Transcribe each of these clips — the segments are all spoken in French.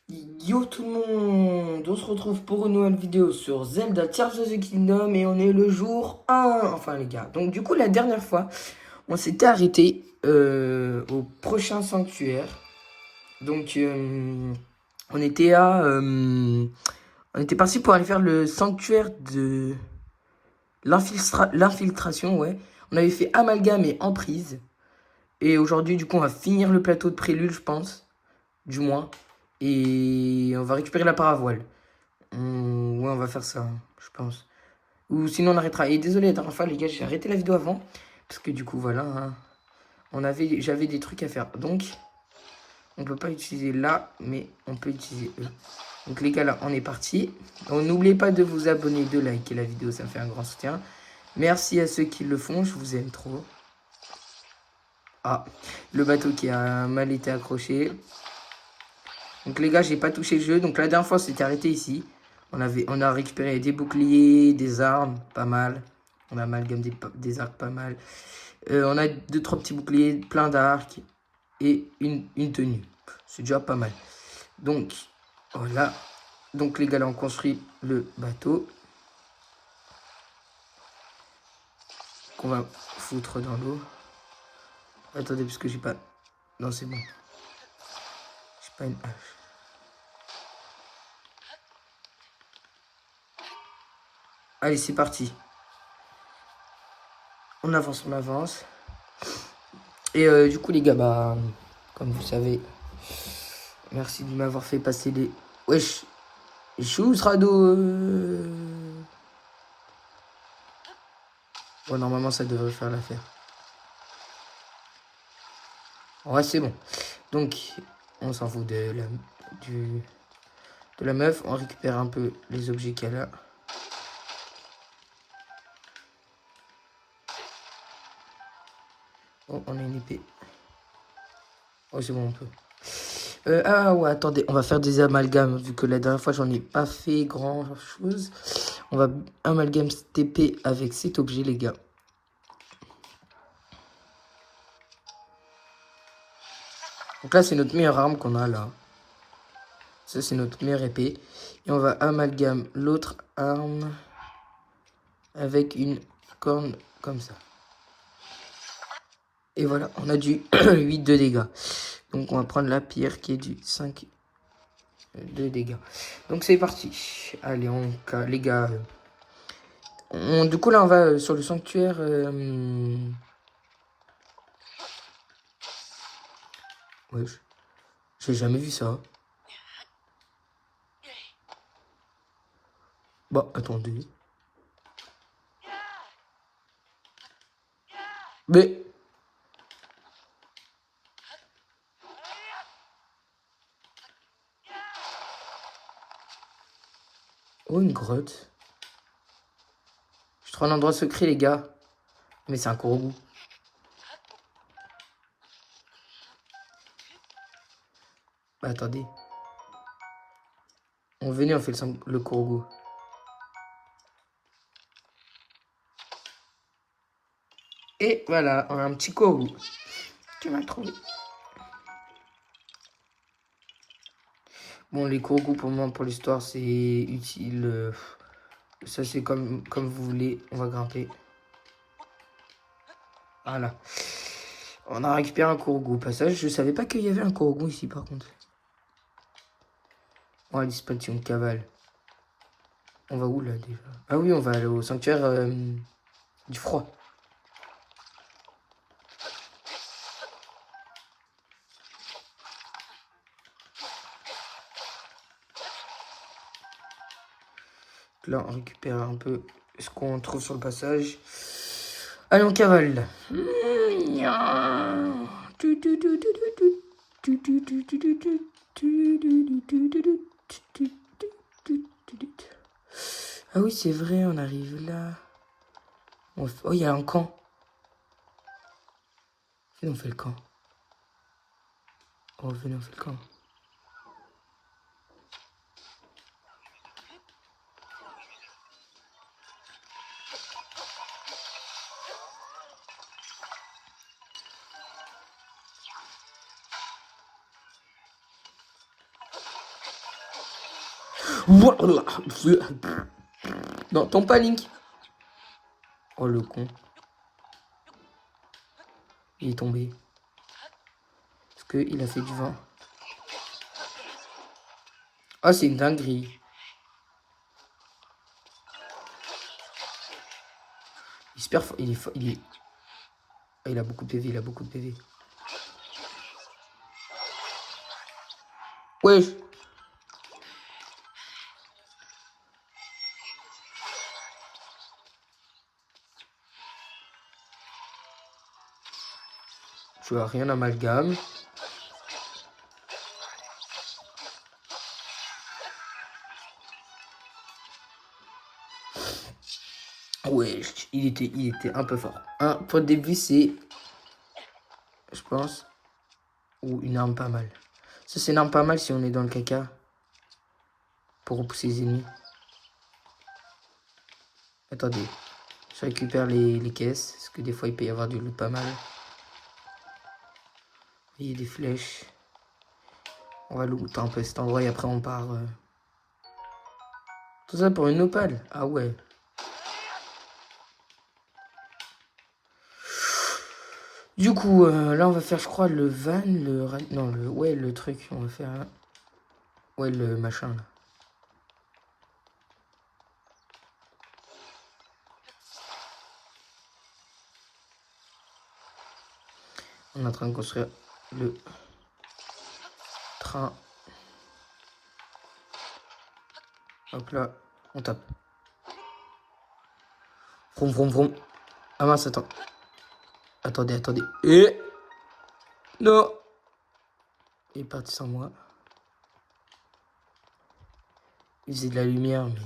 Yo tout le monde, on se retrouve pour une nouvelle vidéo sur Zelda Tears of the Kingdom et on est le jour 1, enfin les gars. Donc du coup la dernière fois, on s'était arrêté au prochain sanctuaire. Donc on était parti pour aller faire le sanctuaire de l'infiltration, ouais. On avait fait Amalgame et Emprise. Et aujourd'hui du coup on va finir le plateau de Prélude je pense, du moins. Et on va récupérer la paravoile. Ouais, on va faire ça, je pense. Ou sinon, on arrêtera. Et désolé, la dernière fois, les gars, j'ai arrêté la vidéo avant. Parce que du coup, voilà, hein, j'avais des trucs à faire. Donc, on peut pas utiliser là, mais on peut utiliser eux. Donc, les gars, là, on est parti. Donc, n'oubliez pas de vous abonner, de liker la vidéo, ça me fait un grand soutien. Merci à ceux qui le font, je vous aime trop. Ah, le bateau qui a mal été accroché. Donc les gars, j'ai pas touché le jeu. Donc la dernière fois, c'était arrêté ici. On a récupéré des boucliers, des armes, pas mal. On a amalgamé des arcs, pas mal. On a 2-3 petits boucliers, plein d'arcs et une tenue. C'est déjà pas mal. Donc, voilà. Donc les gars, là, on construit le bateau. Qu'on va foutre dans l'eau. Attendez, parce que j'ai pas... Non, c'est bon. J'ai pas une hache. Allez, c'est parti. On avance, on avance. Et du coup, les gars, bah, comme vous savez, merci de m'avoir fait passer les... Wesh, chou, Rado. Bon, normalement, ça devrait faire l'affaire. Ouais, c'est bon. Donc, on s'en fout de la meuf. On récupère un peu les objets qu'elle a. Oh, on a une épée. Oh, c'est bon, on peut. Ah ouais, attendez, on va faire des amalgames, vu que la dernière fois, j'en ai pas fait grand-chose. On va amalgame cette épée avec cet objet, les gars. Donc là, c'est notre meilleure arme qu'on a, là. Ça, c'est notre meilleure épée. Et on va amalgame l'autre arme avec une corne comme ça. Et voilà, on a du 8 de dégâts. Donc on va prendre la pierre qui est du 5 de dégâts. Donc c'est parti. Allez, les gars. Du coup là, on va sur le sanctuaire. Ouais, j'ai jamais vu ça. Bah, attendez. Mais... Oh, une grotte. Je trouve un endroit secret, les gars. Mais c'est un Korogu. Bah, attendez. On venait, on fait le Korogu. Et voilà, on a un petit Korogu. Tu m'as trouvé. Bon, les Korogu, pour moi, pour l'histoire, c'est utile. Ça, c'est comme vous voulez. On va grimper. Voilà. On a récupéré un Korogu au passage. Je savais pas qu'il y avait un Korogu ici, par contre. Oh, la disparition de cavale. On va où, là, déjà? Ah oui, on va aller au sanctuaire du froid. Là, on récupère un peu ce qu'on trouve sur le passage. Allez, on cavale. Ah oui, c'est vrai, on arrive là. Oh, il y a un camp. Venez, on fait le camp. Oh, venez, on fait le camp. Non, tombe pas, Link. Oh, le con. Il est tombé. Est-ce qu'il a fait du vent? Ah, c'est une dinguerie. Il est super fort. Ah, il a beaucoup de PV, il a beaucoup de PV. Wesh. Tu as rien amalgame. Wesh, il était un peu fort. Pour le début, c'est, je pense, ou une arme pas mal. Ça, c'est une arme pas mal si on est dans le caca. Pour repousser les ennemis. Attendez. Je récupère les caisses. Parce que des fois, il peut y avoir du loot pas mal. Il y a des flèches. On va loot un peu cet endroit et après on part. Tout ça pour une opale. Ah ouais. Du coup, là on va faire, je crois, le van, non, le truc. On va faire, ouais, le machin là. On est en train de construire le train. Hop là, on tape. Vroom, vroom, vroom. Ah mince, attends. Attendez. Et... Non. Il est parti sans moi. Il faisait de la lumière, mais...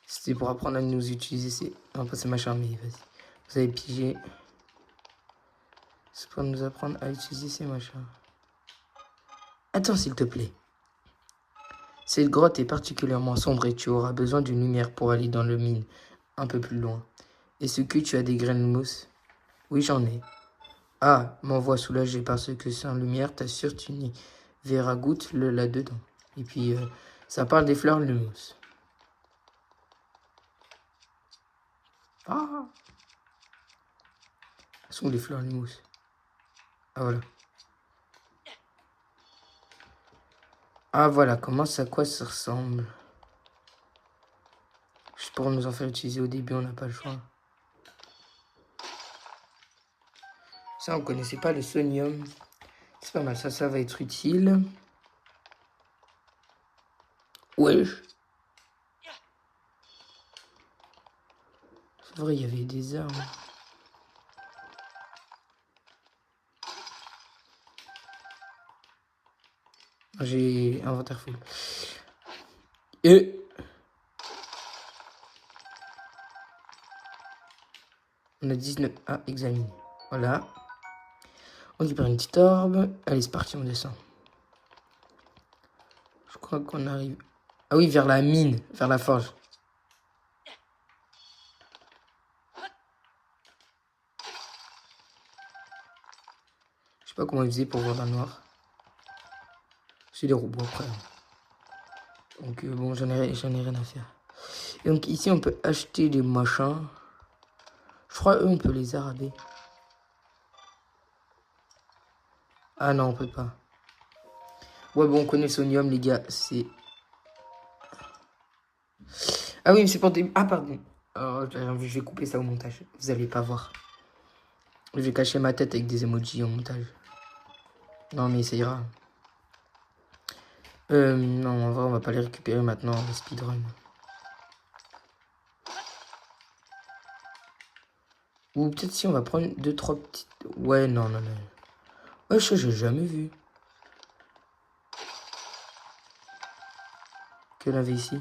C'était pour apprendre à nous utiliser ces... Non, pas ces machins, mais vas-y. Vous avez pigé. C'est pour nous apprendre à utiliser ces machins. Attends, s'il te plaît. Cette grotte est particulièrement sombre et tu auras besoin d'une lumière pour aller dans le mine un peu plus loin. Est-ce que tu as des graines de mousse? Oui, j'en ai. Ah, m'envoie soulagé parce que sans lumière, t'assures, tu n'y verras goutte là-dedans. Et puis, ça parle des fleurs de mousse. Ah! Elles sont les fleurs de mousse. Ah, voilà. Ah, voilà, à quoi ça ressemble? Juste pour nous en faire utiliser au début, on n'a pas le choix. Ça, on connaissait pas le sonium. C'est pas mal, ça va être utile. Wesh. C'est vrai, il y avait des armes. J'ai inventaire full. Et... on a 19 à examiner. Voilà. On récupère une petite orbe. Allez, c'est parti, on descend. Je crois qu'on arrive... Ah oui, vers la mine, vers la forge. Je sais pas comment ils faisaient pour voir dans le noir. C'est des robots après. Donc bon, j'en ai rien à faire. Et donc ici, on peut acheter des machins. Je crois eux, on peut les araber. Ah non, on peut pas. Ouais, bon, on connaît Sonium, les gars. C'est... Ah oui, mais c'est pour des... Ah, pardon. Oh, je vais couper ça au montage. Vous allez pas voir. Je vais cacher ma tête avec des emojis au montage. Non, mais ça ira. Non, en vrai, on va pas les récupérer maintenant, le speedrun. Ou peut-être si on va prendre 2-3 petites... Ouais, non. Ouais, ça, j'ai jamais vu. Que l'on avait ici.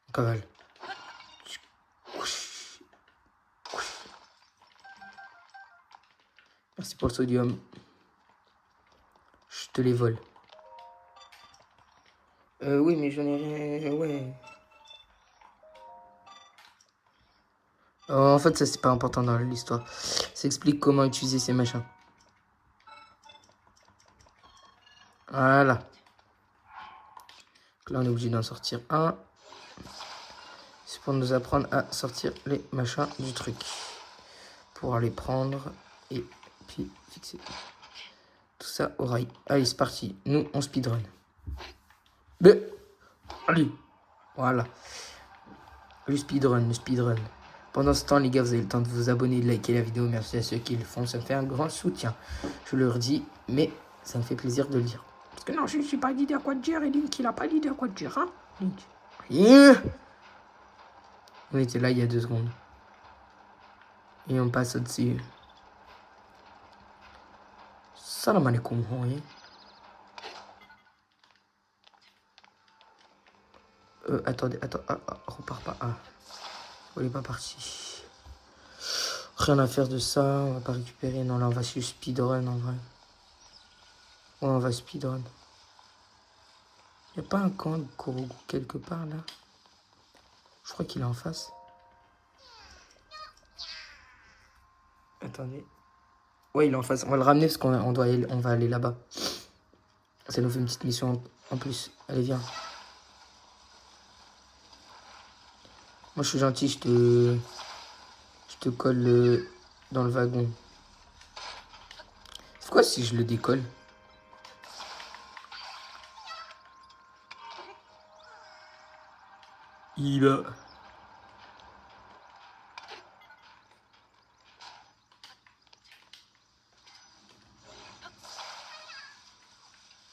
On cavale. Merci pour le sodium. Je te les vole. Oui, mais j'en ai rien... Ouais. En fait, ça, c'est pas important dans l'histoire. Ça explique comment utiliser ces machins. Voilà. Donc là, on est obligé d'en sortir un. C'est pour nous apprendre à sortir les machins du truc. Pour les prendre et puis fixer tout ça au rail. Allez, c'est parti. Nous, on speedrun. Allez. Voilà. Le speedrun. Pendant ce temps, les gars, vous avez le temps de vous abonner, de liker la vidéo. Merci à ceux qui le font. Ça me fait un grand soutien. Je le redis, mais ça me fait plaisir de le dire. Parce que non, je ne suis pas d'idée à quoi te dire. Et Link, il n'a pas d'idée à quoi te dire. Hein, Link. Rien. On était là il y a 2 secondes. Et on passe au-dessus. Salam alaikum, oui. Attendez, repars pas. Ah, on n'est pas parti. Rien à faire de ça, on va pas récupérer. Non, là, on va sur speedrun en vrai. Ouais, on va speedrun. Y a pas un camp de Korogu quelque part là? Je crois qu'il est en face. Attendez. Ouais, il est en face. On va le ramener parce qu'on va aller là-bas. Ça nous fait une petite mission en plus. Allez, viens. Moi, je suis gentil, je te colle dans le wagon. C'est quoi si je le décolle? Il va.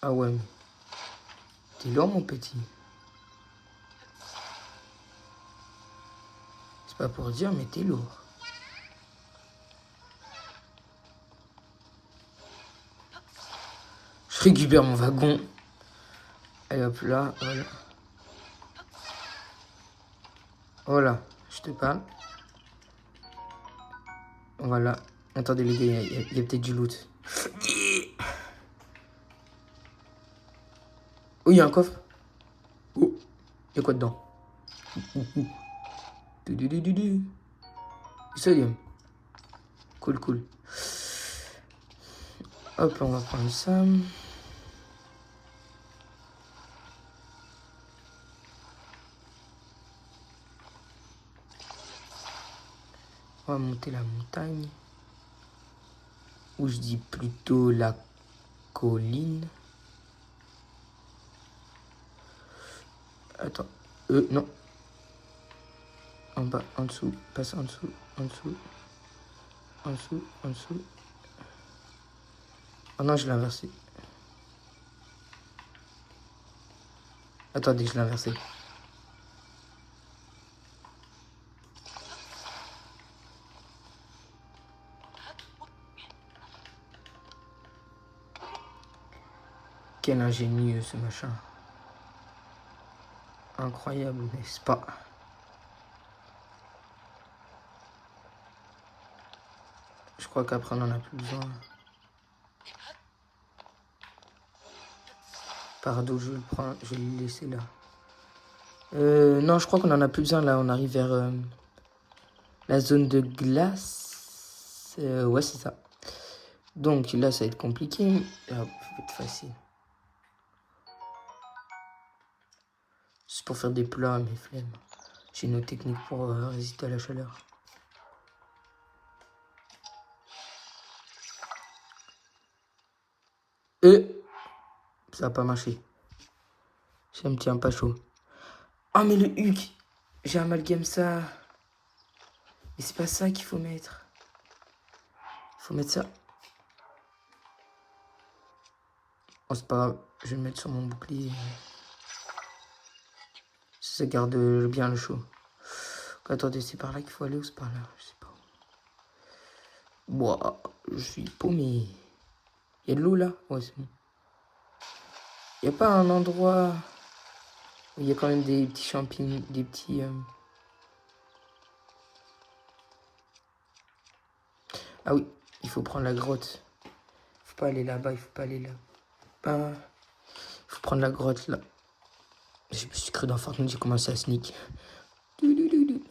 Ah ouais. T'es lourd, mon petit. C'est pas pour dire, mais t'es lourd. Je récupère mon wagon. Allez hop là, voilà. Voilà, je te parle. Voilà. Attendez les gars, il y a peut-être du loot. Oh, il y a un coffre. Oh, il y a quoi dedans? Sodium. Cool. Hop, on va prendre ça. On va monter la montagne. Ou je dis plutôt la colline. Attends. Non. En bas, en dessous. Passe en dessous. En dessous. Oh non, je l'ai inversé. Attendez, je l'ai inversé. Quel ingénieux ce machin. Incroyable, n'est-ce pas? Je crois qu'après on en a plus besoin. Pardon, je le prends, je vais le laisser là. Non, je crois qu'on en a plus besoin là. On arrive vers la zone de glace. Ouais, c'est ça. Donc là, ça va être compliqué. Ah, ça va être facile. C'est pour faire des plats, mes flemmes. J'ai une autre technique pour résister à la chaleur. Ça n'a pas marché. Ça me tient pas chaud. Ah, mais le Huc, j'ai amalgamé ça. Mais c'est pas ça qu'il faut mettre. Il faut mettre ça. Oh, c'est pas grave. Je vais le mettre sur mon bouclier. Ça garde bien le chaud. Attendez, c'est par là qu'il faut aller ou c'est par là? Je sais pas. Boah, je suis paumé. Il y a de l'eau là? Ouais, c'est bon. Il n'y a pas un endroit où il y a quand même des petits champignons, des petits... Ah oui, il faut prendre la grotte. Il faut pas aller là-bas, il faut pas aller là. Il faut prendre la grotte là. Je me suis cru dans Fortnite, j'ai commencé à sneak.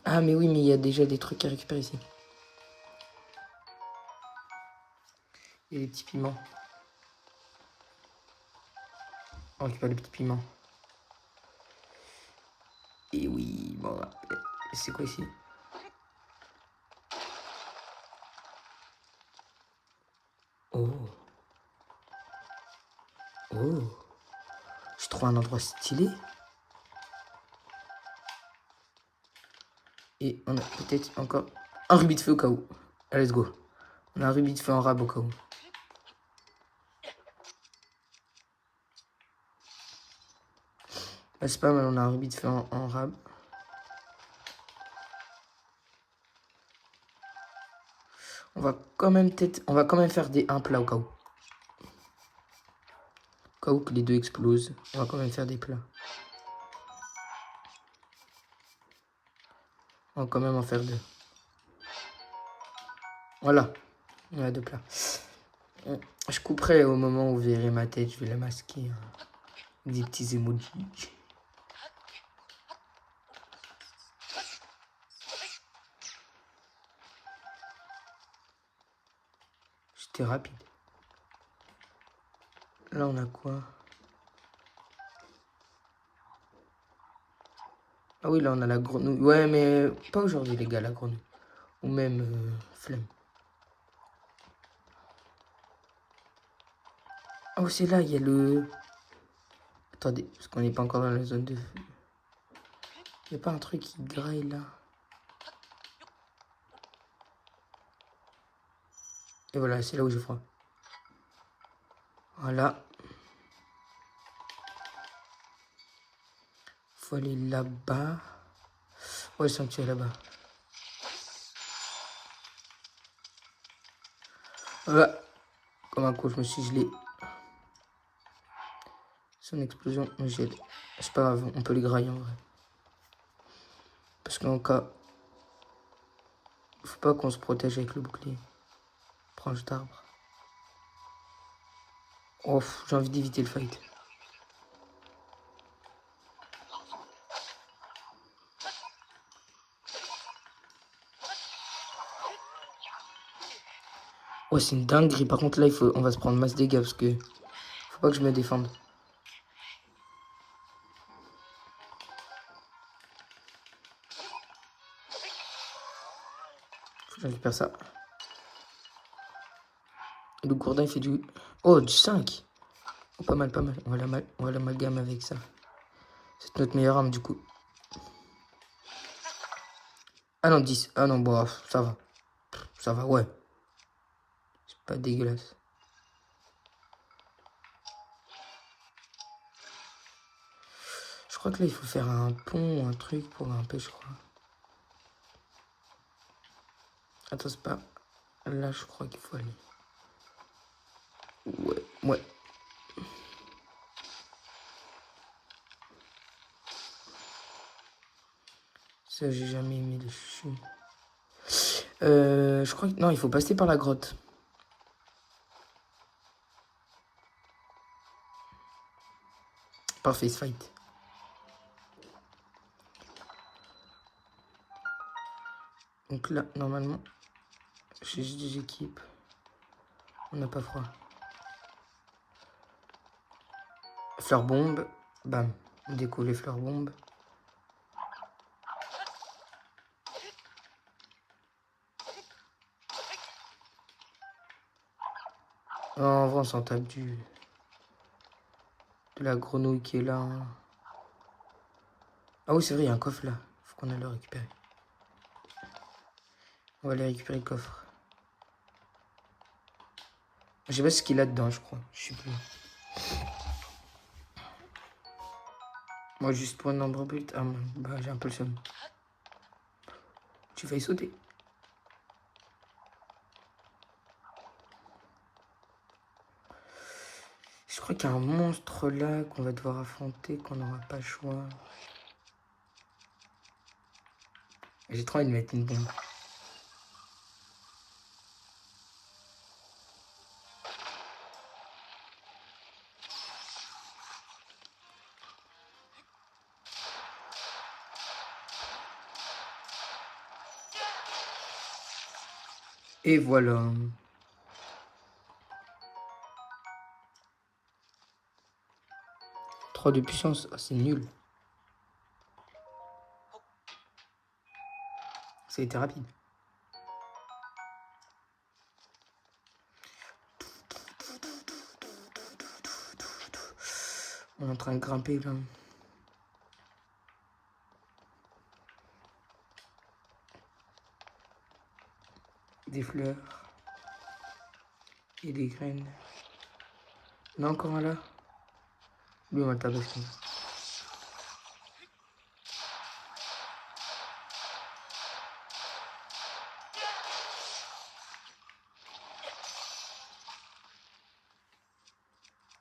Ah mais oui, mais il y a déjà des trucs à récupérer ici. Il y a des petits piments. On récupère le petit piment. Et oui, bon, c'est quoi ici? Oh. Oh. Je trouve un endroit stylé. Et on a peut-être encore un rubis de feu au cas où. Allez, let's go. On a un rubis de feu en rab au cas où. Bah, c'est pas mal, on a un rubis de feu en rab. On va quand même faire un plat au cas où. Au cas où que les deux explosent. On va quand même faire des plats. On va quand même en faire deux. Voilà. On a deux plats. Je couperai au moment où vous verrez ma tête. Je vais la masquer. Des petits emojis. J'étais rapide. Là, on a quoi? Ah oui, là, on a la grenouille. Ouais, mais pas aujourd'hui, les gars, la grenouille. Ou même flemme. Oh, c'est là, il y a le... Attendez, parce qu'on n'est pas encore dans la zone de... Il n'y a pas un truc qui graille, là? Et voilà, c'est là où j'ai froid. Voilà. Faut aller là-bas. Ouais, le sanctuaire là-bas. Voilà. Comme un coup, je me suis gelé. Son explosion me gèle. C'est pas grave, on peut les grailler en vrai. Parce qu'en cas... Faut pas qu'on se protège avec le bouclier. Branche d'arbre. Oh, j'ai envie d'éviter le fight. Ouais, c'est une dinguerie. Par contre, là, on va se prendre masse dégâts parce que faut pas que je me défende. Faut que je récupère ça. Le gourdin, il fait du... Oh, du 5. Oh, pas mal, pas mal. On va l'amalgamer avec ça. C'est notre meilleure arme, du coup. Ah non, 10. Ah non, bon, ça va. Ça va, ouais. C'est pas dégueulasse. Je crois que là, il faut faire un pont ou un truc pour grimper, je crois. Attends, c'est pas... Là, je crois qu'il faut aller. Ouais, ouais. Ça, j'ai jamais aimé les chus. Je crois que... Non, il faut passer par la grotte. Par face fight. Donc là, normalement, j'ai des équipes. On n'a pas froid. Fleur bombe. Bam. On découvre les fleurs bombes. En vrai, on s'en tape de la grenouille qui est là. Ah oui, c'est vrai, il y a un coffre là. Faut qu'on aille le récupérer. On va aller récupérer le coffre. Je sais pas ce qu'il y a dedans, je crois. Je sais plus. Moi, juste pour un nombre but. Ah, bah, j'ai un peu le seum. Tu vas y sauter. Je crois qu'il y a un monstre là qu'on va devoir affronter, qu'on n'aura pas le choix. J'ai trop envie de mettre une bombe. Et voilà. 3 de puissance. Ah, c'est nul. Ça a été rapide. On est en train de grimper là. Des fleurs. Et des graines. Il y en a encore un là. Lui, on va le tabasser.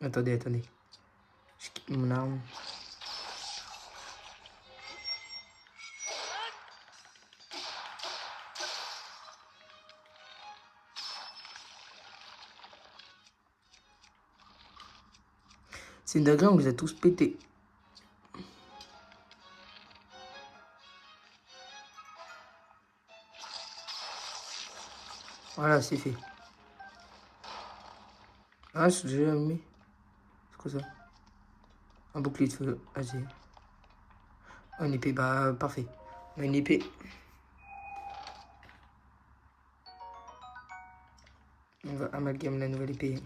Attendez. Je quitte mon arme. C'est une dinguerie, on les a tous pétés. Voilà, c'est fait. Ah, c'est déjà allumé. C'est quoi ça? Un bouclier de feu. Vas-y. Une épée, bah parfait. On a une épée. On va amalgamer la nouvelle épée.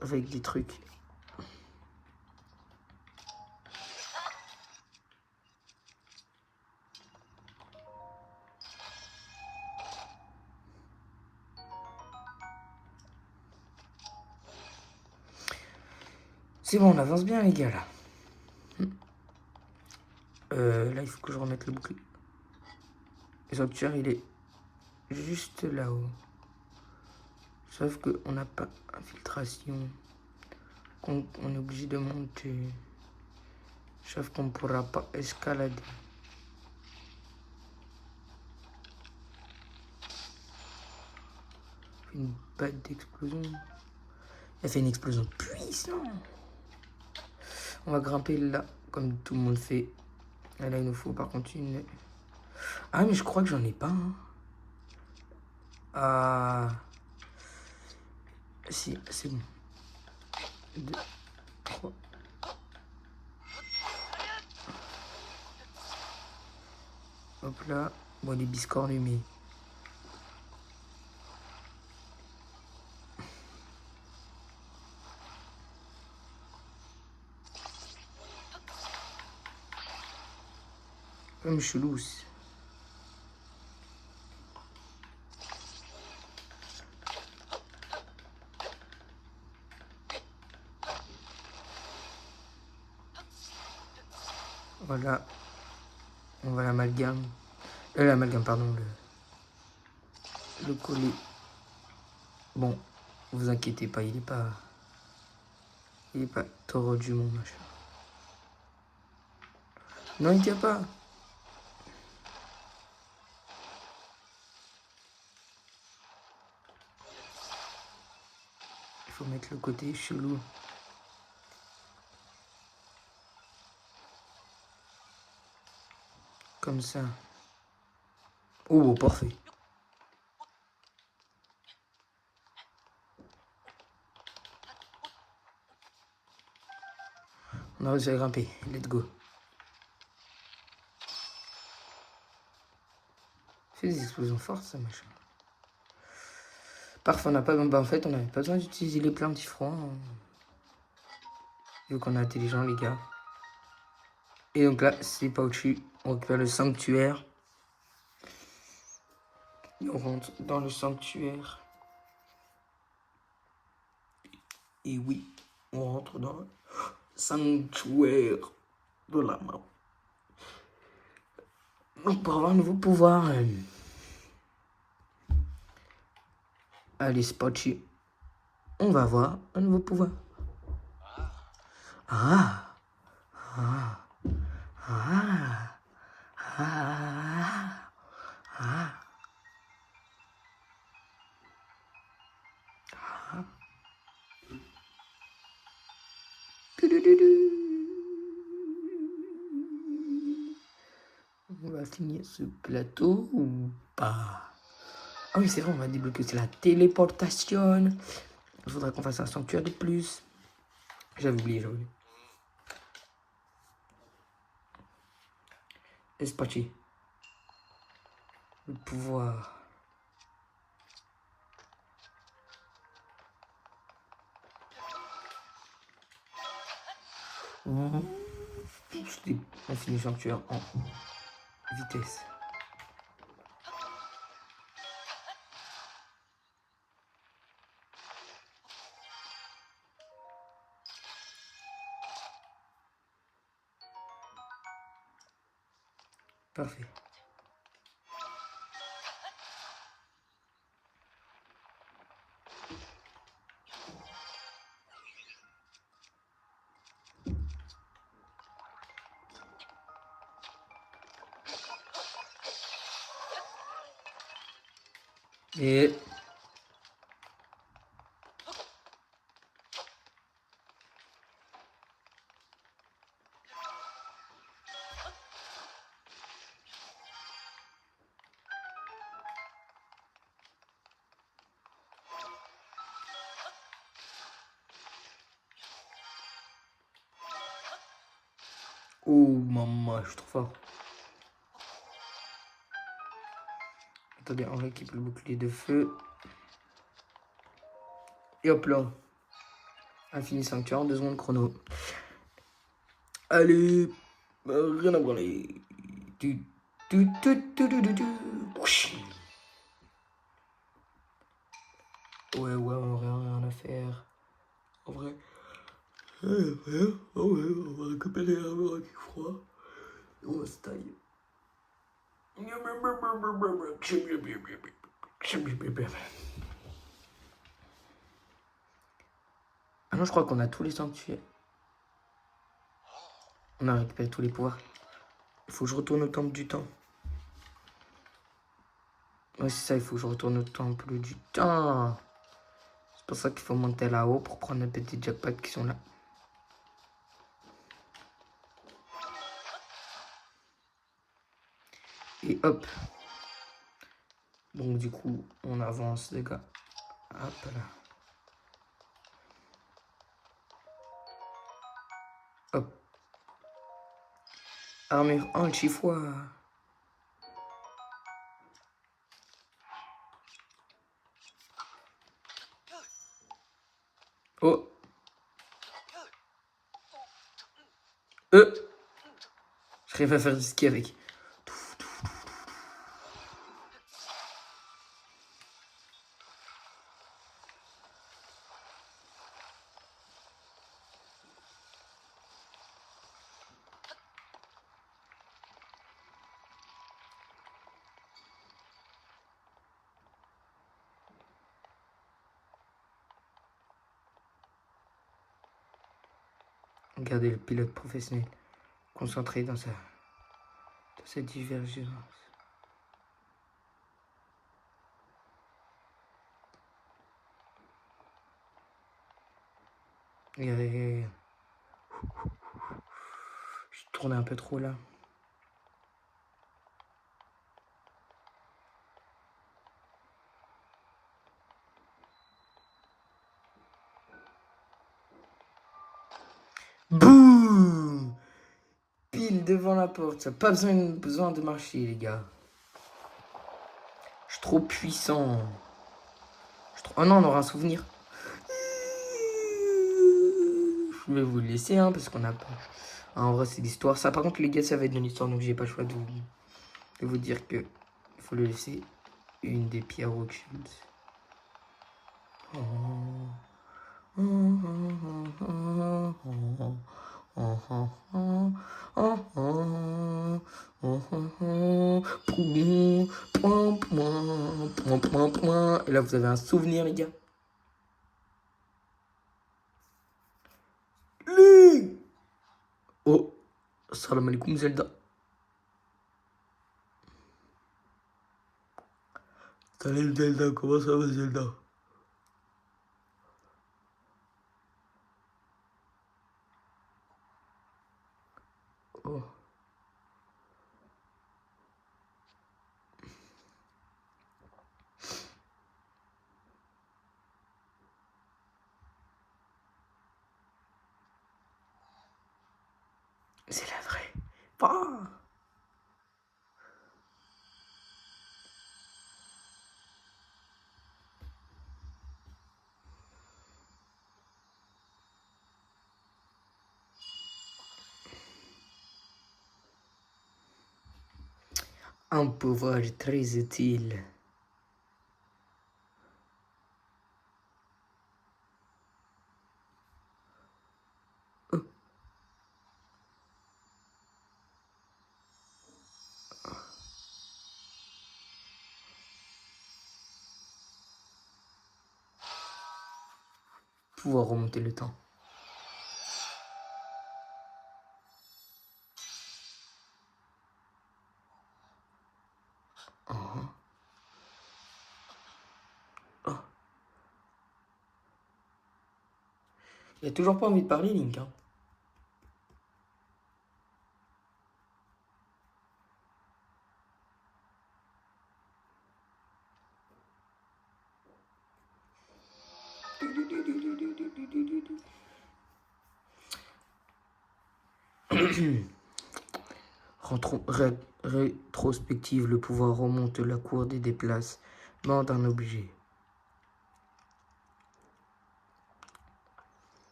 Avec des trucs. C'est bon, on avance bien les gars là. Là, il faut que je remette le bouclier. Le sanctuaire, il est juste là-haut. Sauf qu'on n'a pas infiltration. On est obligé de monter. Sauf qu'on ne pourra pas escalader. Une batte d'explosion. Elle fait une explosion puissante. On va grimper là, comme tout le monde fait. Et là, il nous faut par contre une... Ah, mais je crois que j'en ai pas. Hein. Ah... Si, c'est bon. 2, 3. Hop là. Bon, les biscornus, mais... Comme chelousse. Voilà. On va l'amalgame. L'amalgame, pardon. Le coller. Bon, vous inquiétez pas, il est pas... Il est pas tordu, mon machin. Non, il tient pas. Il faut mettre le côté chelou. Comme ça. Oh, parfait. On a réussi à grimper. Let's go. Fait des explosions fortes, ça, machin. Parfois, on n'a pas... Bah, en fait, on n'avait pas besoin d'utiliser les plans anti-froid. Hein. Vu qu'on est intelligent, les gars. Et donc là, c'est pas au-dessus. On récupère le sanctuaire. Et on rentre dans le sanctuaire. Et oui, on rentre dans le sanctuaire de la map. Donc pour avoir un nouveau pouvoir. Allez, Spotchy. On va avoir un nouveau pouvoir. Ah. Ah. Ah. Ah. Ah. Ah. On va finir ce plateau ou pas? Ah oui, c'est vrai, on va débloquer aussi la téléportation. Il faudra qu'on fasse un sanctuaire de plus. J'avais oublié, j'avais oublié. Et c'est parti. Le pouvoir. C'était infini sanctuaire en vitesse. Parfait. Et oh maman, je suis trop fort. Attendez, on rééquipe le bouclier de feu. Et hop là. Infini sanctuaire en 2 secondes chrono. Allez, rien à branler. Ouais, rien à faire. En vrai. Ouais, on va récupérer un peu qui froid. Et on va se tailler. Ah non, je crois qu'on a tous les sanctuaires. On a récupéré tous les pouvoirs. Il faut que je retourne au temple du temps. Ouais, c'est ça, il faut que je retourne au temple du temps. C'est pour ça qu'il faut monter là-haut pour prendre les petits jackpots qui sont là. Et hop. Donc du coup, on avance les gars. Hop là. Hop. Armure anti-foi. Oh. J'arrive à faire du ski avec. Regardez le pilote professionnel. Concentré dans sa divergence. Regardez. Je tournais un peu trop là. Boum! Pile devant la porte. Ça n'a pas besoin de marcher, les gars. Je suis trop puissant. Oh non, on aura un souvenir. Je vais vous le laisser, hein, parce qu'on a pas. En vrai, c'est l'histoire. Ça, par contre, les gars, ça va être de l'histoire, donc j'ai pas le choix de vous dire que il faut le laisser. Une des pierres occultes. Oh. Et là, vous avez un souvenir, les gars. Oh, salam alaikum Zelda. Salut Zelda, comment ça va Zelda? Oh. C'est la vraie. Pas. Un pouvoir très utile. Pouvoir remonter le temps. Oh. Oh. Il a toujours pas envie de parler, Link. Hein. Rétrospective, le pouvoir remonte la cour des déplacements d'un objet.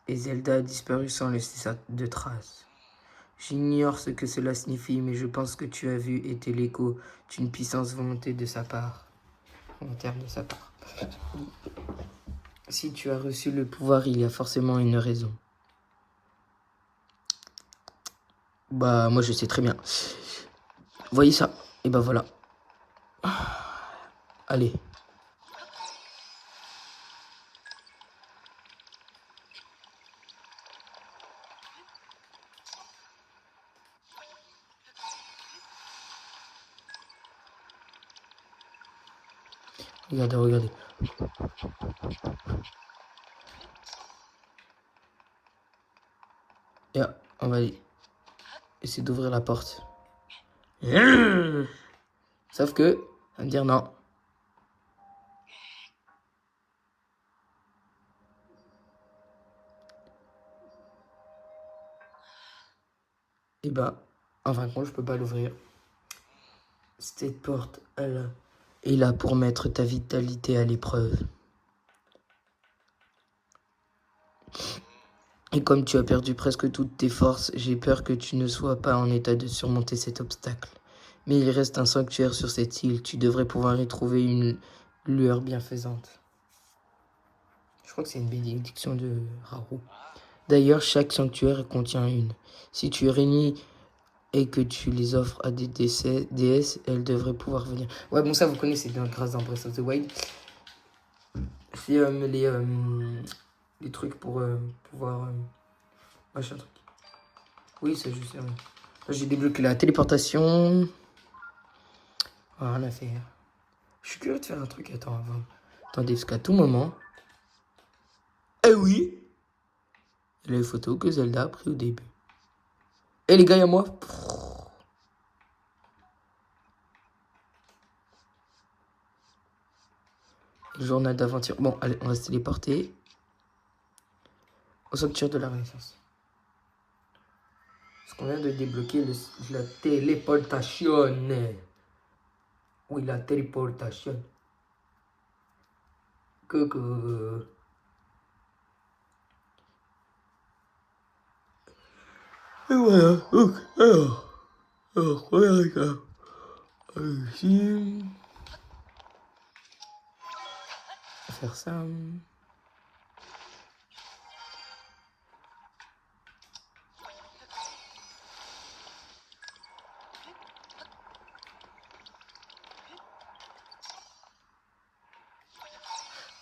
Et Zelda a disparu sans laisser de traces. J'ignore ce que cela signifie, mais je pense que tu as vu était l'écho d'une puissance volontaire de sa part. Si tu as reçu le pouvoir, il y a forcément une raison. Bah, moi je sais très bien. Vous voyez ça? Et bah voilà. Allez. Regardez, regardez. Et on va essayer d'ouvrir la porte. Sauf que, on va me dire non. Et bah, en fin de compte, je peux pas l'ouvrir. Cette porte, elle est là pour mettre ta vitalité à l'épreuve. Et comme tu as perdu presque toutes tes forces, j'ai peur que tu ne sois pas en état de surmonter cet obstacle. Mais il reste un sanctuaire sur cette île. Tu devrais pouvoir y trouver une lueur bienfaisante. Je crois que c'est une bénédiction de Raoult. D'ailleurs, chaque sanctuaire contient une. Si tu réunis et que tu les offres à des déesses, elles devraient pouvoir venir. Ouais, bon, ça, vous connaissez bien grâce à Breath of the Wild. C'est les trucs pour pouvoir... machin truc. Oui, ça, je sais. Ouais. J'ai débloqué la téléportation. Rien à faire. Je suis curieux de faire un truc. Attends, avant. Attendez, parce qu'à tout moment... Eh oui! Il y a les photos que Zelda a pris au début. Eh les gars, il y a moi. Journal d'aventure. Bon, allez, on va se téléporter. Au sanctuaire de la Renaissance. Parce qu'on vient de débloquer la téléportation. Oui, la téléportation. Coucou. Et voilà. Donc, alors, regarde ça. Ici. On va faire ça.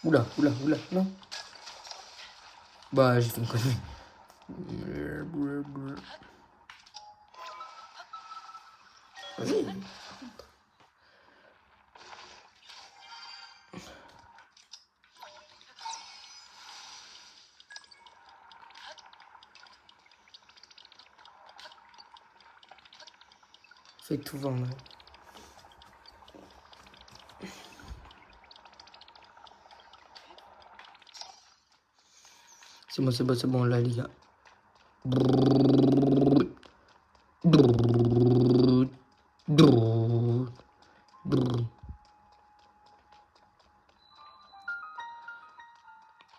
Oula, non. Bah, j'ai fait une connerie. Vas-y. Fais tout vendre. C'est bon, là, les gars.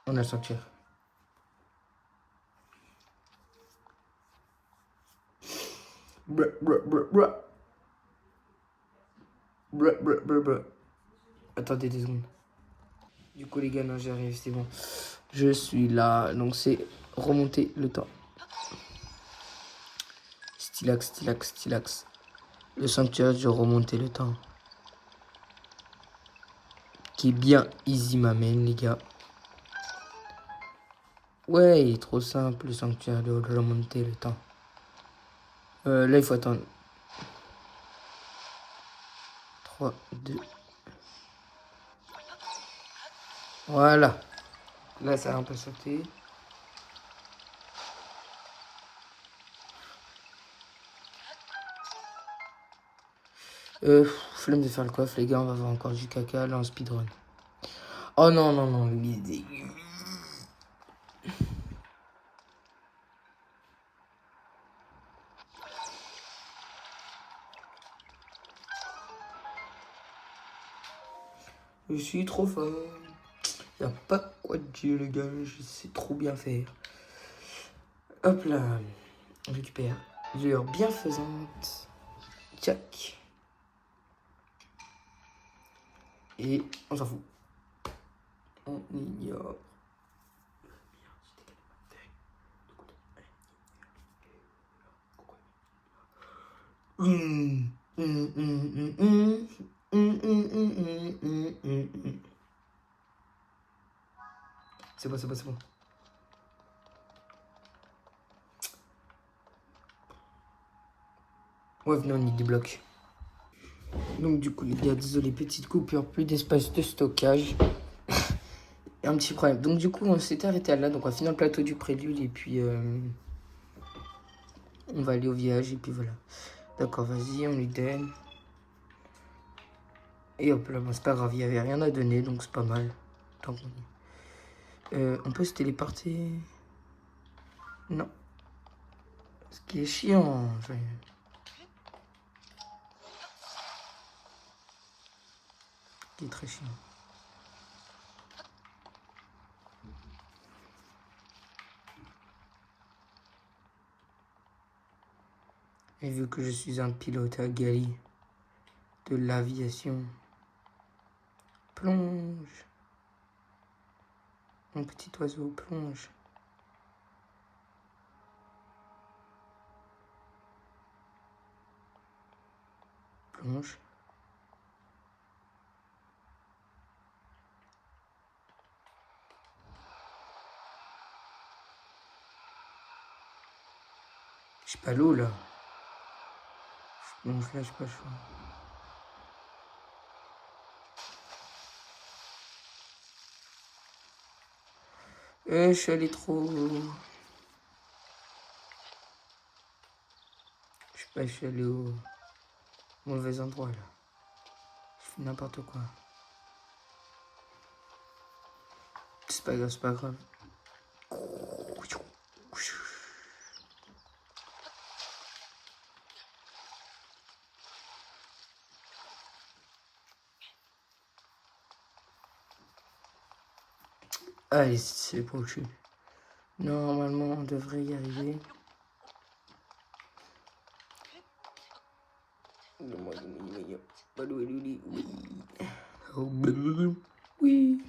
On a le sanctuaire. Bra, bra, bra, bra. Bra, bra, bra, bra. Attendez 2 secondes. Du coup, les gars, non, j'arrive, c'est bon. Je suis là. Donc, c'est remonter le temps. Stylax, stylax, stylax. Le sanctuaire de remonter le temps. Qui est bien easy, ma main, les gars. Ouais, il est trop simple, le sanctuaire de remonter le temps. Là, il faut attendre. 3, 2. Voilà. Là, ça a un peu sauté. Flemme de faire le coiffe, les gars, on va voir encore du caca là en speedrun. Oh non, non, non, l'idée. Je suis trop fort. Y'a pas quoi dire, les gars, je sais trop bien faire. Hop là, on récupère l'heure bienfaisante. Tchac. Et on s'en fout. On ignore. C'est bon, c'est bon, c'est bon. Ouais, venez, on y débloque. Donc du coup, les gars, désolé, petite coupure, plus d'espace de stockage. Et un petit problème. Donc du coup, on s'était arrêté là. Donc on va finir le plateau du prélude et puis on va aller au village et puis voilà. D'accord, vas-y, on lui donne. Et hop là, bon, c'est pas grave, il n'y avait rien à donner, donc c'est pas mal. Tant qu'on y. On peut se téléporter. Non. Ce qui est chiant. Qui est très chiant. Et vu que je suis un pilote aguerri de l'aviation, plonge. Mon petit oiseau, plonge. Plonge. Je suis pas l'eau là. Je plonge là, je sais pas chaud. Je suis allé trop. Je sais pas, je suis allé au mauvais endroit là. Je fais n'importe quoi. C'est pas grave, c'est pas grave. Allez, c'est pour le cul. Normalement, on devrait y arriver. Oui. Oui.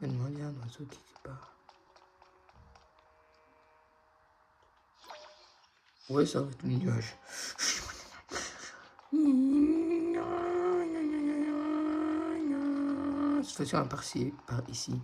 Donne-moi bien un oiseau quelque part. Ouais, ça va être le nuage. Cette fois-ci, on va par ici.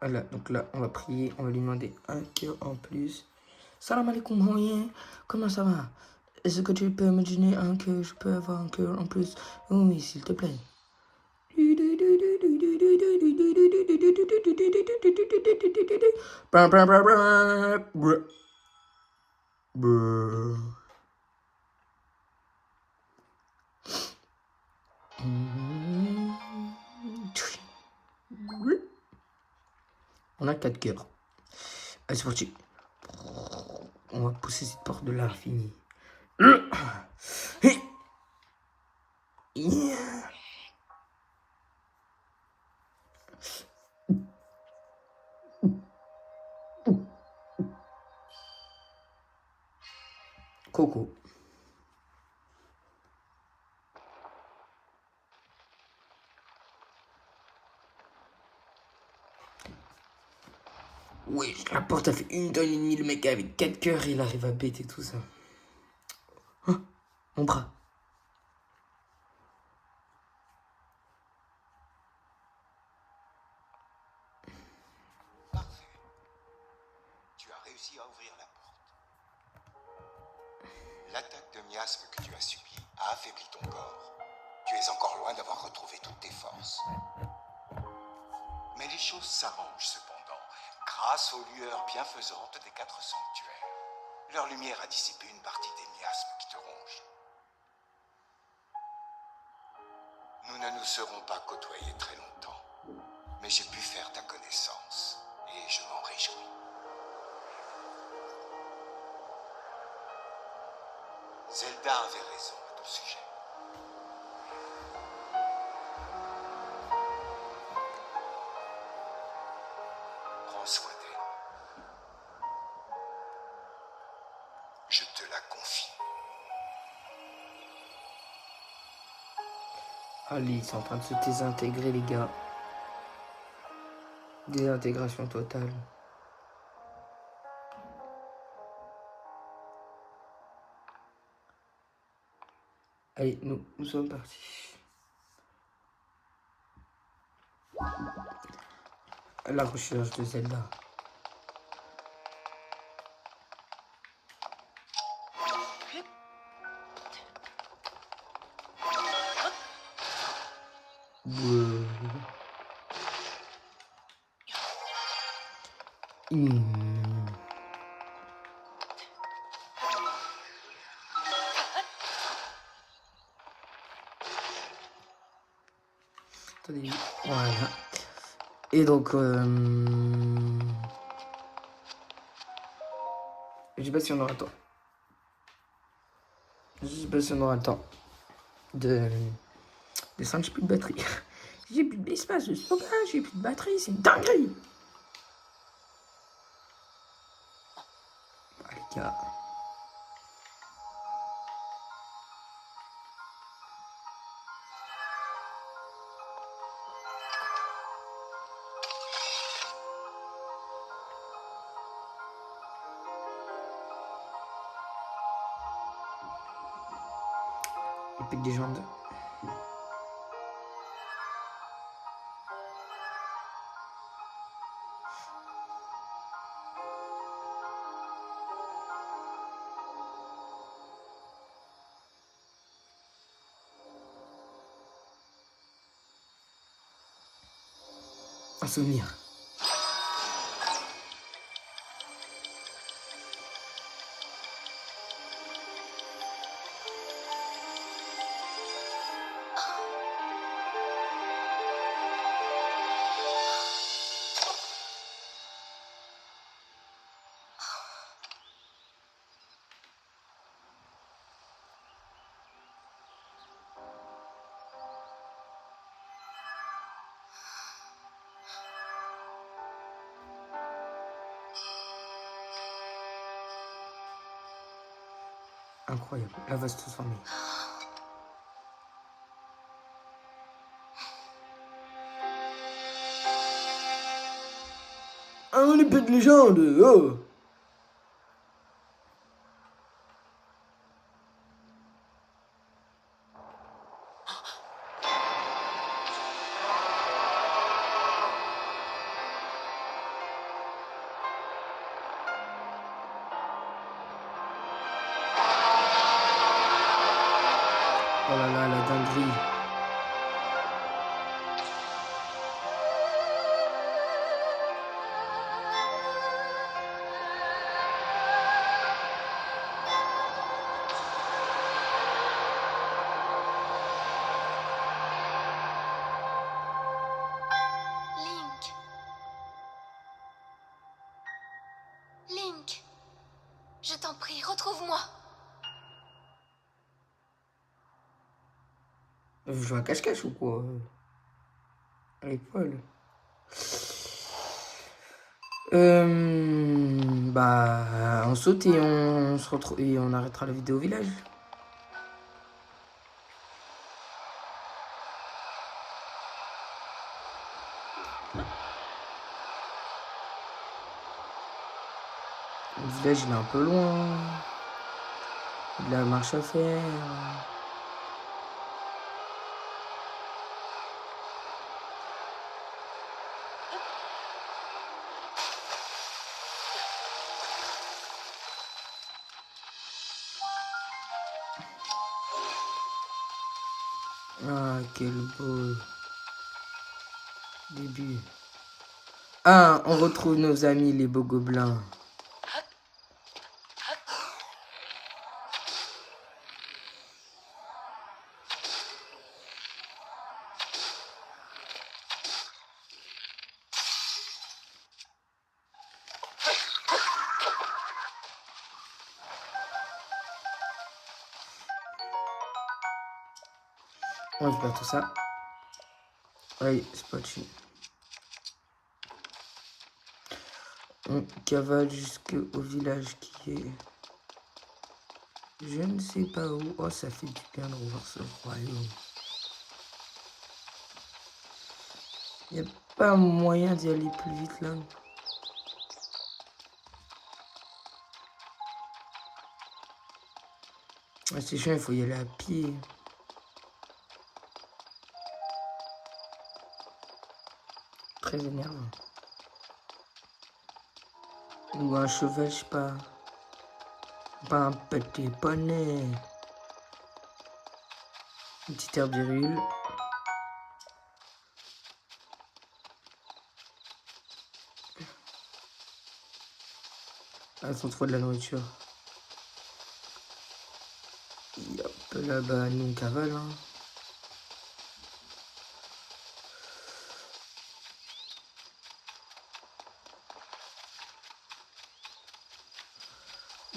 Voilà, donc là, on va prier, on va lui demander un cœur en plus. Salam alaikum, moyen, comment ça va? Est-ce que tu peux me donner un cœur? Je peux avoir un cœur en plus? Oui, s'il te plaît. On a 4 cœurs. Allez, c'est parti. On va pousser cette porte de l'infini. Coco. Oui, la porte a fait 1 tonne et demie, le mec avec 4 cœurs, il arrive à péter tout ça. Oh, mon bras. Parfait. Tu as réussi à ouvrir la porte. L'attaque de miasme que tu as subie a affaibli ton corps. Tu es encore loin d'avoir retrouvé toutes tes forces. Mais les choses s'arrangent cependant, grâce aux lueurs bienfaisantes des 4 sanctuaires. Leur lumière a dissipé une partie des miasmes qui te rongent. Nous ne nous serons pas côtoyés très longtemps, mais j'ai pu faire ta connaissance, et je m'en réjouis. Zelda avait raison à ton sujet. Prends soin d'elle. Je te la confie. Allez, ils sont en train de se désintégrer, les gars. Désintégration totale. Allez, nous sommes partis. À la recherche de Zelda. Attendez, voilà. Et donc, je sais pas si on aura le temps. Je sais pas si on aura le temps de descendre, j'ai plus de batterie. J'ai plus d'espace de stockage, j'ai plus de batterie, c'est une dinguerie. Ah, les gars. Épée de légende. Un souvenir. Incroyable, la va se transformer. Un épée de légende, oh! Oh là là, la dinguerie. t'en prie, retrouve-moi. Je joue à cache-cache ou quoi? Avec Paul. Bah, on saute et on se retrouve et on arrêtera la vidéo au village. Le village il est un peu loin. Il y a de la marche à faire. Ah, quel beau début. Ah, on retrouve nos amis les beaux gobelins. On récupère tout ça. Oui, c'est pas dessus. On cavale jusqu'au village qui est... Je ne sais pas où. Oh, ça fait du bien de revoir ce royaume. Il n'y a pas moyen d'y aller plus vite là. Ah, c'est chiant, il faut y aller à pied. Très énervant. Ou un cheval, je sais pas. Pas un petit poney. Une petite herbe virule. Ah, ils sont trop de la nourriture. Hop, là-bas, nous on cavale. Hein.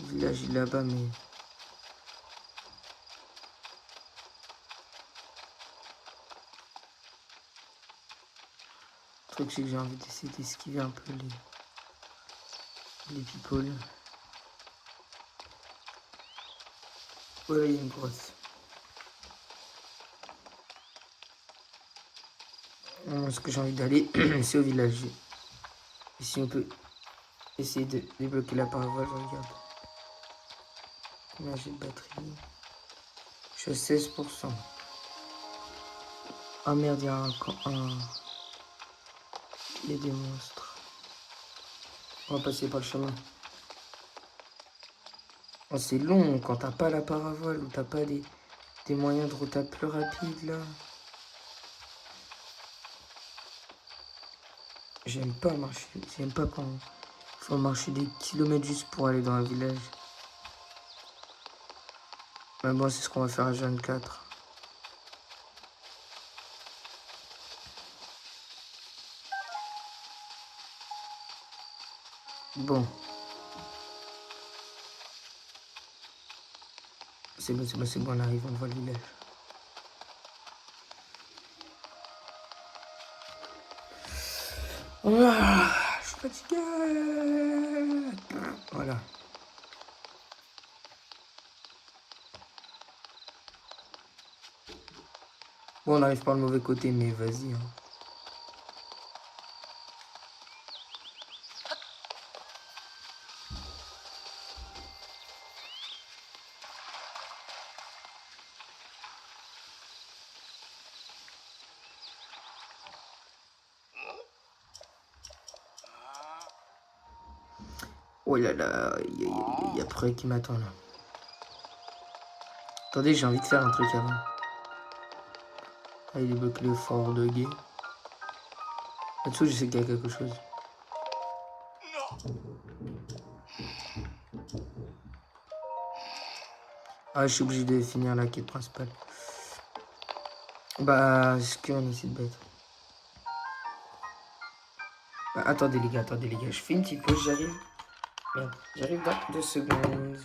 Le village est là-bas, mais... Le truc, c'est que j'ai envie d'essayer d'esquiver un peu les people. Voilà, il y a une grosse. Ce que j'ai envie d'aller, c'est au village. Et si on peut essayer de débloquer la paravoile, je regarde. Combien j'ai de batterie? Je suis à 16%. Ah merde, il y a il y a des monstres. On va passer par le chemin. Oh, c'est long quand t'as pas la paravole ou t'as pas des moyens de route plus rapides là. J'aime pas marcher. J'aime pas quand il faut marcher des kilomètres juste pour aller dans un village. Mais bon, c'est ce qu'on va faire à Jeanne 4. Bon. C'est bon, on arrive, on voit le village. Ah, je suis fatigué. Voilà. Bon, on arrive par le mauvais côté, mais vas-y. Hein. Oh là là, il y a Pré qui m'attend là. Attendez, j'ai envie de faire un truc avant. Ah, il débloque le fort de guet. Là-dessous, je sais qu'il y a quelque chose. Ah, je suis obligé de finir la quête principale. Bah, est-ce qu'on essaie de battre? Bah, attendez les gars, je fais une petite pause, j'arrive. Merde, j'arrive dans 2 secondes.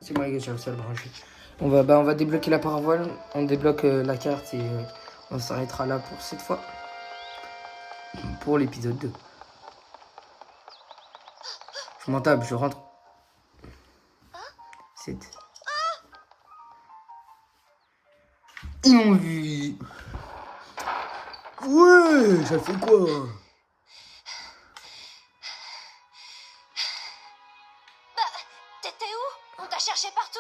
C'est moi qui j'ai réussi à le brancher. On va débloquer la paravoile, on débloque la carte et on s'arrêtera là pour cette fois. Pour l'épisode 2. Je m'en tape, je rentre. 7. Ils m'ont vu. Ouais, ça fait quoi? T'étais où? On t'a cherché partout.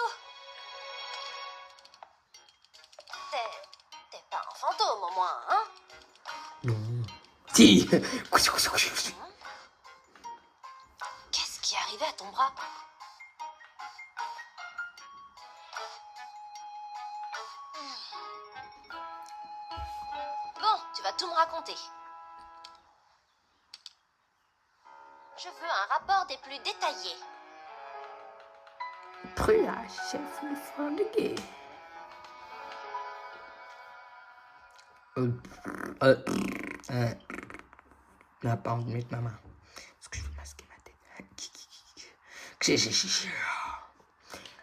T'es pas un fantôme au moins, hein? Non. Si. Qu'est-ce qui est arrivé à ton bras? Bon, tu vas tout me raconter. Je veux un rapport des plus détaillés. Prêt à chef le front de guerre. N'a pas envie de mettre ma main. Parce que je veux masquer ma tête.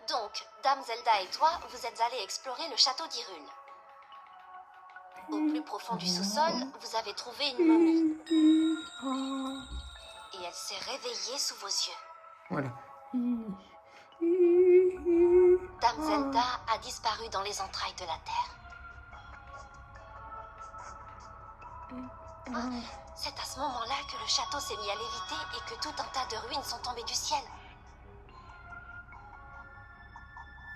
Donc, Dame Zelda et toi, vous êtes allés explorer le château d'Hyrule. Au plus profond du sous-sol, vous avez trouvé une momie. Et elle s'est réveillée sous vos yeux. Voilà. Dame Zelda a disparu dans les entrailles de la terre. C'est à ce moment-là que le château s'est mis à léviter et que tout un tas de ruines sont tombées du ciel.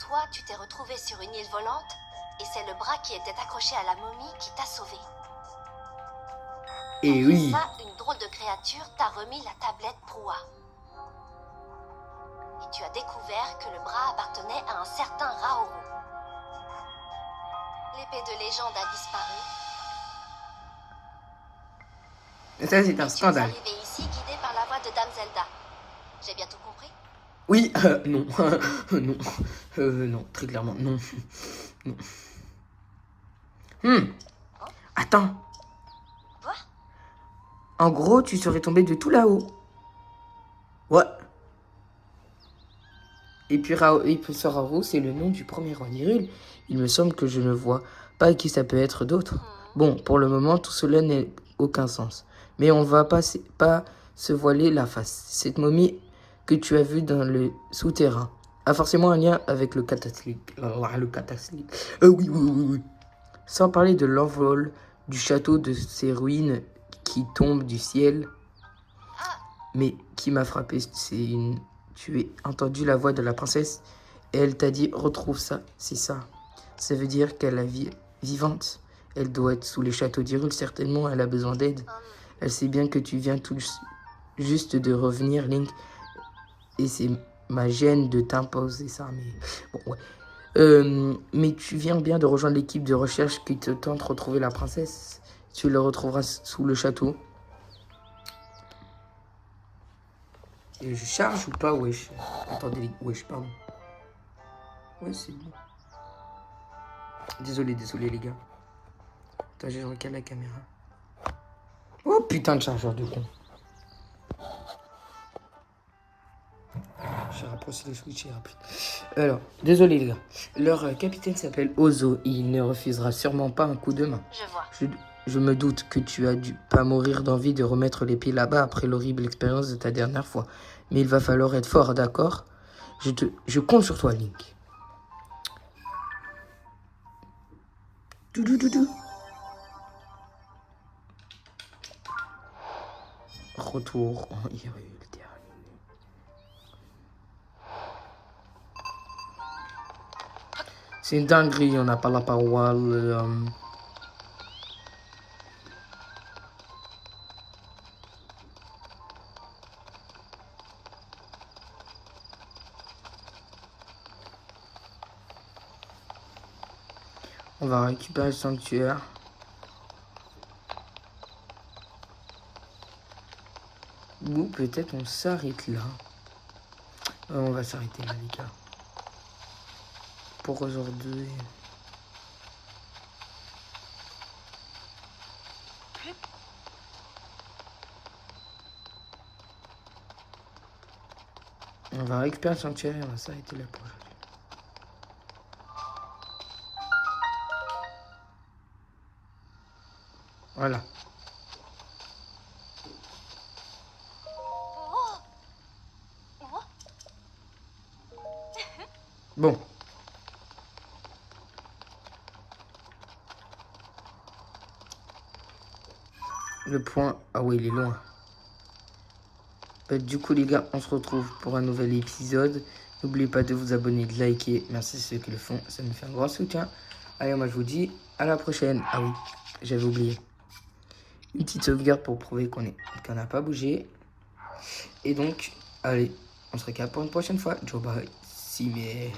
Toi, tu t'es retrouvé sur une île volante et c'est le bras qui était accroché à la momie qui t'a sauvé. Et oui. Ça, une drôle de créature t'a remis la tablette Proua. Et tu as découvert que le bras appartenait à un certain Raoru. L'épée de légende a disparu. Et ça, c'est un Tu es scandale. arrivé ici guidé par la voix de Dame Zelda. J'ai bien tout compris? Oui, non. Non. Non, très clairement, non. Non. Attends. Quoi? En gros, tu serais tombé de tout là-haut. Ouais. Et puis ce Raoru, c'est le nom du premier roi d'Hyrule. Il me semble que je ne vois pas qui ça peut être d'autre. Bon, pour le moment, tout cela n'a aucun sens. Mais on va pas se voiler la face. Cette momie que tu as vue dans le souterrain a forcément un lien avec le cataclysme. Le cataclysme. Oui, oui, oui, oui. Sans parler de l'envol du château, de ces ruines qui tombent du ciel. Mais qui m'a frappé, tu as entendu la voix de la princesse et elle t'a dit retrouve ça, c'est ça. Ça veut dire qu'elle est vivante. Elle doit être sous les châteaux d'Hyrule, certainement, elle a besoin d'aide. Elle sait bien que tu viens tout juste de revenir, Link. Et c'est ma gêne de t'imposer ça, mais bon, ouais. Mais tu viens bien de rejoindre l'équipe de recherche qui te tente de retrouver la princesse. Tu la retrouveras sous le château. Et je charge ou pas, wesh? Attendez, wesh, pardon. Ouais, c'est bon. Désolé, les gars. Attends, je recale la caméra. Oh putain de chargeur de con. J'ai rapproché les switches rapide. Alors, désolé les gars. Leur capitaine s'appelle Ozo et il ne refusera sûrement pas un coup de main. Je vois. Je me doute que tu as dû pas mourir d'envie de remettre les pieds là-bas après l'horrible expérience de ta dernière fois. Mais il va falloir être fort, d'accord? Je compte sur toi, Link. Doudou. Retour en Hyrule. C'est une dinguerie, on n'a pas la parole. On va récupérer le sanctuaire. Ou peut-être on s'arrête là. On va s'arrêter là, les gars. Pour aujourd'hui. On va récupérer le sanctuaire et on va s'arrêter là pour aujourd'hui. Voilà. Bon. Le point... Ah ouais, il est loin. Du coup, les gars, on se retrouve pour un nouvel épisode. N'oubliez pas de vous abonner, de liker. Merci à ceux qui le font. Ça me fait un grand soutien. Allez, moi, je vous dis à la prochaine. Ah oui, j'avais oublié. Une petite sauvegarde pour prouver qu'on n'a pas bougé. Et donc, allez, on se récapte pour une prochaine fois. Ciao, bye. Cimer.